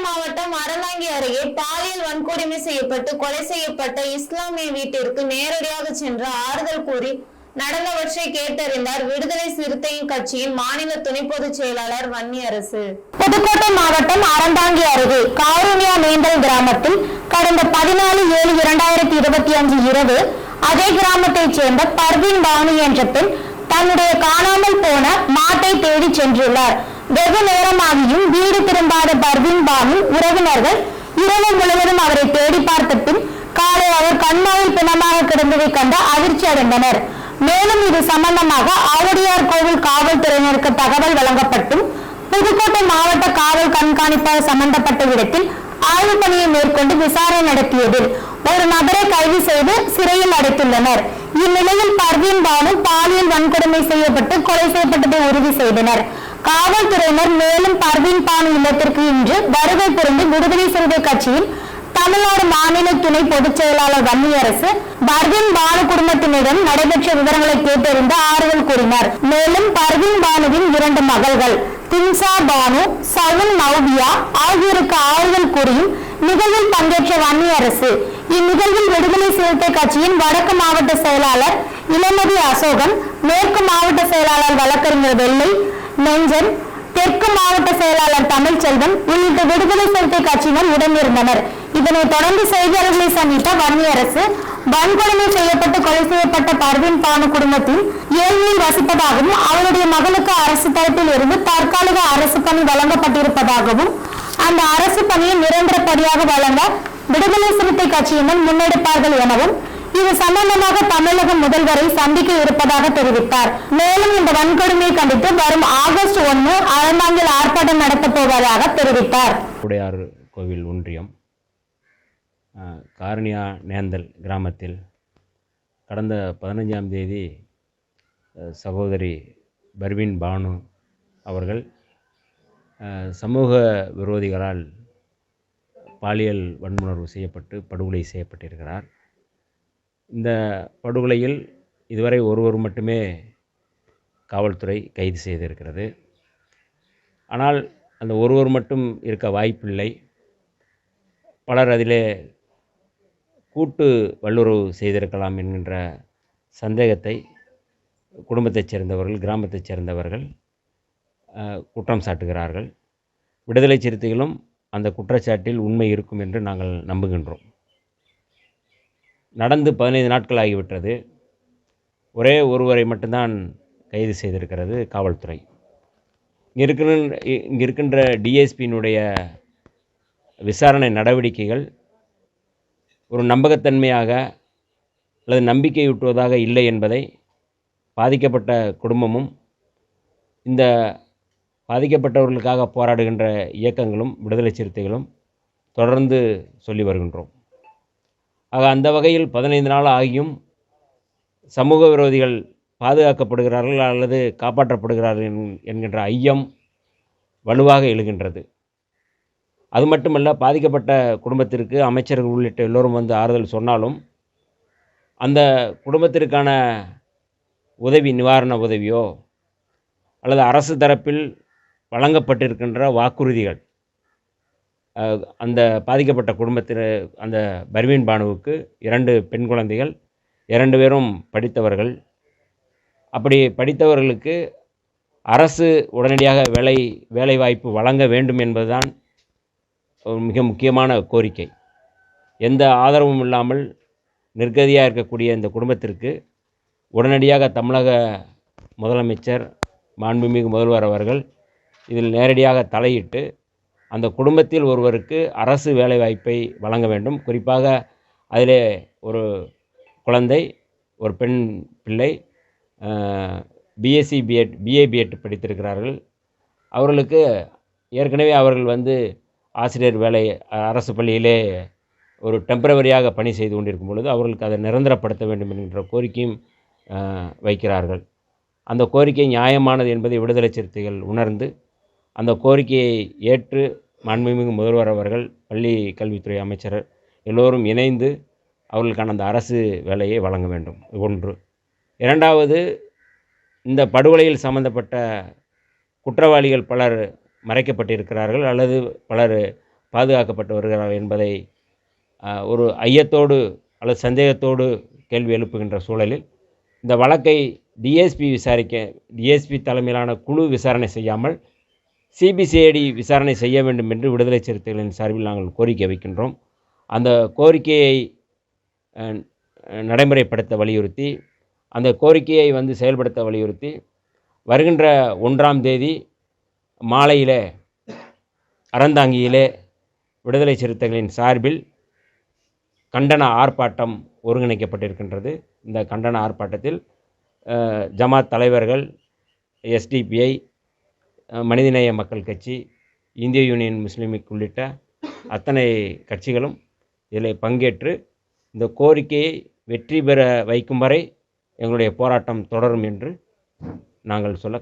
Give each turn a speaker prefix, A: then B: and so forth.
A: மாவட்டம் அறந்தாங்கி அருகே பாலியல் வன்கொடுமை செய்யப்பட்டு கொலை செய்யப்பட்ட இஸ்லாமிய வீட்டிற்கு நேரடியாக சென்று ஆறுதல் கூறி நடந்தவற்றை கேட்டறிந்தார் விடுதலை சிறுத்தையின் கட்சியின் மாநில துணை பொதுச் செயலாளர் வன்னியரசு. புதுக்கோட்டை மாவட்டம் அறந்தாங்கி அருகே காருண்யா மேந்தல் கிராமத்தில் கடந்த 14/7/2025 இரவு அதே கிராமத்தைச் சேர்ந்த பர்வீன் பானு என்ற பெண் தன்னுடைய காணாமல் போன மாட்டை தேடி சென்றுள்ளார். வெகு நேரமாகியும் வீடு திரும்பாத பர்வீன் பானு உறவினர்கள் இரவு முழுவதும் அவரை தேடி பார்த்த பின் காலை அவர் கண்மாயில் பிணமாக கிடந்ததை கண்டு அதிர்ச்சி அடைந்தனர். மேலும் இது சம்பந்தமாக ஆவடியார் கோவில் காவல்துறையினருக்கு தகவல் வழங்கப்பட்டும் புதுக்கோட்டை மாவட்ட காவல் கண்காணிப்பாளர் சம்பந்தப்பட்ட இடத்தில் ஆய்வு பணியை மேற்கொண்டு விசாரணை நடத்தியதில் ஒரு நபரை கைது செய்து சிறையில் அடைத்துள்ளனர். இந்நிலையில் பர்வீன் பானு பாலியல் வன்கொடுமை செய்யப்பட்டு கொலை செய்யப்பட்டதை உறுதி செய்தனர். காவல்துறையினர் மேலும் பர்வீன் பானு இல்லத்திற்கு இன்று வருகை புரிந்து விடுதலை சிறுத்தை கட்சியின் தமிழ்நாடு மாநில துணை பொதுச் செயலாளர் வன்னியரசு பர்வீன் பானு குடும்பத்தினரிடம் நடைபெற்ற விவரங்களை கேட்டறிந்து ஆறுதல் கூறினார். மேலும் பர்வீன் பானுவின் 2 மகள்கள் தின்சா பானு, சவுன் நவ்பியா ஆகியோருக்கு ஆறுதல் கூறியும் நிகழ்வில் பங்கேற்ற வன்னியரசு இந்நிகழ்வில் விடுதலை சிறுத்தை கட்சியின் வடக்கு மாவட்ட செயலாளர் இளமதி அசோகன், மேற்கு மாவட்ட செயலாளர் வழக்கறிஞர் வெள்ளை நெஞ்சன், தெற்கு மாவட்ட செயலாளர் தமிழ்ச்செல்வன் உள்ளிட்ட விடுதலை சிறுத்தை கட்சியினர் உடனிருந்தனர். இதனைத் தொடர்ந்து செய்தியாளர்களை சந்தித்த வன்னியரசு வன்கொடுமை செய்யப்பட்டு கொலை செய்யப்பட்ட பர்வீன் பானு குடும்பத்தில் ஏழ்மையில் வசிப்பதாகவும் அவருடைய மகளுக்கு அரசு தரப்பில் இருந்து தற்காலிக அரசு பணி வழங்கப்பட்டிருப்பதாகவும் அந்த அரசு பணியை நிரந்தரப்படியாக வழங்க விடுதலை சிறுத்தை கட்சியினர் முன்னெடுப்பார்கள் எனவும் இது சம்பந்தமாக தமிழக முதல்வரை சந்திக்க இருப்பதாக தெரிவித்தார். மேலும் இந்த வன்கொடுமையை கண்டித்து வரும் ஆகஸ்ட் 1 அறந்தாங்கில் ஆர்ப்பாட்டம் நடத்தப் போவதாக தெரிவித்தார்.
B: உடையார் கோவில் ஒன்றியம் காருண்யா நேந்தல் கிராமத்தில் கடந்த 15ஆம் தேதி சகோதரி பர்வீன் பானு அவர்கள் சமூக விரோதிகளால் பாலியல் வன்முணர்வு செய்யப்பட்டு படுகொலை செய்யப்பட்டிருக்கிறார். இந்த படுகொலையில் இதுவரை ஒருவர் மட்டுமே காவல்துறை கைது செய்திருக்கிறது. ஆனால் அந்த ஒருவர் மட்டும் இருக்க வாய்ப்பில்லை. பலர் அதிலே கூட்டு வல்லுறவு செய்திருக்கலாம் என்கின்ற சந்தேகத்தை குடும்பத்தைச் சேர்ந்தவர்கள், கிராமத்தைச் சேர்ந்தவர்கள் குற்றம் சாட்டுகிறார்கள். விடுதலை சிறுத்தைகளும் அந்த குற்றச்சாட்டில் உண்மை இருக்கும் என்று நாங்கள் நம்புகின்றோம். நடந்து 15 நாட்கள் ஆகிவிட்டது. ஒரே ஒருவரை மட்டும்தான் கைது செய்திருக்கிறது காவல்துறை. இங்கே இருக்கின்ற டிஎஸ்பியினுடைய விசாரணை நடவடிக்கைகள் ஒரு நம்பகத்தன்மையாக அல்லது நம்பிக்கையூட்டுவதாக இல்லை என்பதை பாதிக்கப்பட்ட குடும்பமும் இந்த பாதிக்கப்பட்டவர்களுக்காக போராடுகின்ற இயக்கங்களும் விடுதலை சிறுத்தைகளும் தொடர்ந்து சொல்லி வருகின்றோம். ஆக அந்த வகையில் 15 நாள் ஆகியும் சமூக விரோதிகள் பாதுகாக்கப்படுகிறார்கள் அல்லது காப்பாற்றப்படுகிறார்கள் என்கின்ற ஐயம் வலுவாக எழுகின்றது. அது மட்டுமல்ல, பாதிக்கப்பட்ட குடும்பத்திற்கு அமைச்சர்கள் உள்ளிட்ட எல்லோரும் வந்து ஆறுதல் சொன்னாலும் அந்த குடும்பத்திற்கான உதவி, நிவாரண உதவியோ அல்லது அரசு தரப்பில் வழங்கப்பட்டிருக்கின்ற வாக்குறுதிகள் அந்த பாதிக்கப்பட்ட குடும்பத்தில் அந்த பர்வீன் பானுவுக்கு 2 பெண் குழந்தைகள், 2 பேரும் படித்தவர்கள். அப்படி படித்தவர்களுக்கு அரசு உடனடியாக வேலைவாய்ப்பு வழங்க வேண்டும் என்பதுதான் மிக முக்கியமான கோரிக்கை. எந்த ஆதரவும் இல்லாமல் நிர்கதியாக இருக்கக்கூடிய இந்த குடும்பத்திற்கு உடனடியாக தமிழக முதலமைச்சர், மாண்புமிகு முதல்வர் அவர்கள் இதில் நேரடியாக தலையிட்டு அந்த குடும்பத்தில் ஒருவருக்கு அரசு வேலைவாய்ப்பை வழங்க வேண்டும். குறிப்பாக அதிலே ஒரு குழந்தை, ஒரு பெண் பிள்ளை பிஎஸ்சி பிஎட், பிஏ பிஎட் படித்திருக்கிறார்கள். அவர்களுக்கு ஏற்கனவே அவர்கள் வந்து ஆசிரியர் வேலை அரசு பள்ளியிலே ஒரு டெம்பரவரியாக பணி செய்து கொண்டிருக்கும் பொழுது அவர்களுக்கு அதை நிரந்தரப்படுத்த வேண்டும் என்கின்ற கோரிக்கையும் வைக்கிறார்கள். அந்த கோரிக்கை நியாயமானது என்பதை விடுதலை சிறுத்தைகள் உணர்ந்து அந்த கோரிக்கையை ஏற்று மாண்புமிகு முதல்வர் அவர்கள், பள்ளி கல்வித்துறை அமைச்சர் எல்லோரும் இணைந்து அவர்களுக்கான அந்த அரசு வேலையை வழங்க வேண்டும். ஒன்று. இரண்டாவது, இந்த படுகொலையில் சம்பந்தப்பட்ட குற்றவாளிகள் பலர் மறைக்கப்பட்டிருக்கிறார்கள் அல்லது பலர் பாதுகாக்கப்பட்டு வருகிறார் என்பதை ஒரு ஐயத்தோடு அல்லது சந்தேகத்தோடு கேள்வி எழுப்புகின்ற சூழலில் இந்த வழக்கை டிஎஸ்பி தலைமையிலான குழு விசாரணை செய்யாமல் சிபிசிஐடி விசாரணை செய்ய வேண்டும் என்று விடுதலை சிறுத்தைகளின் சார்பில் நாங்கள் கோரிக்கை வைக்கின்றோம். அந்த கோரிக்கையை நடைமுறைப்படுத்த வலியுறுத்தி, அந்த கோரிக்கையை செயல்படுத்த வலியுறுத்தி வருகின்ற 1ஆம் தேதி மாலையிலே அறந்தாங்கியிலே விடுதலை சிறுத்தைகளின் சார்பில் கண்டன ஆர்ப்பாட்டம் ஒருங்கிணைக்கப்பட்டிருக்கின்றது. இந்த கண்டன ஆர்ப்பாட்டத்தில் ஜமாத் தலைவர்கள், எஸ்டிபிஐ, மனிதநேய மக்கள் கட்சி, இந்திய யூனியன் முஸ்லீம் லீக் உள்ளிட்ட அத்தனை கட்சிகளும் இதில் பங்கேற்று இந்த கோரிக்கையை வெற்றி பெற வைக்கும் வரை எங்களுடைய போராட்டம் தொடரும் என்று நாங்கள் சொல்ல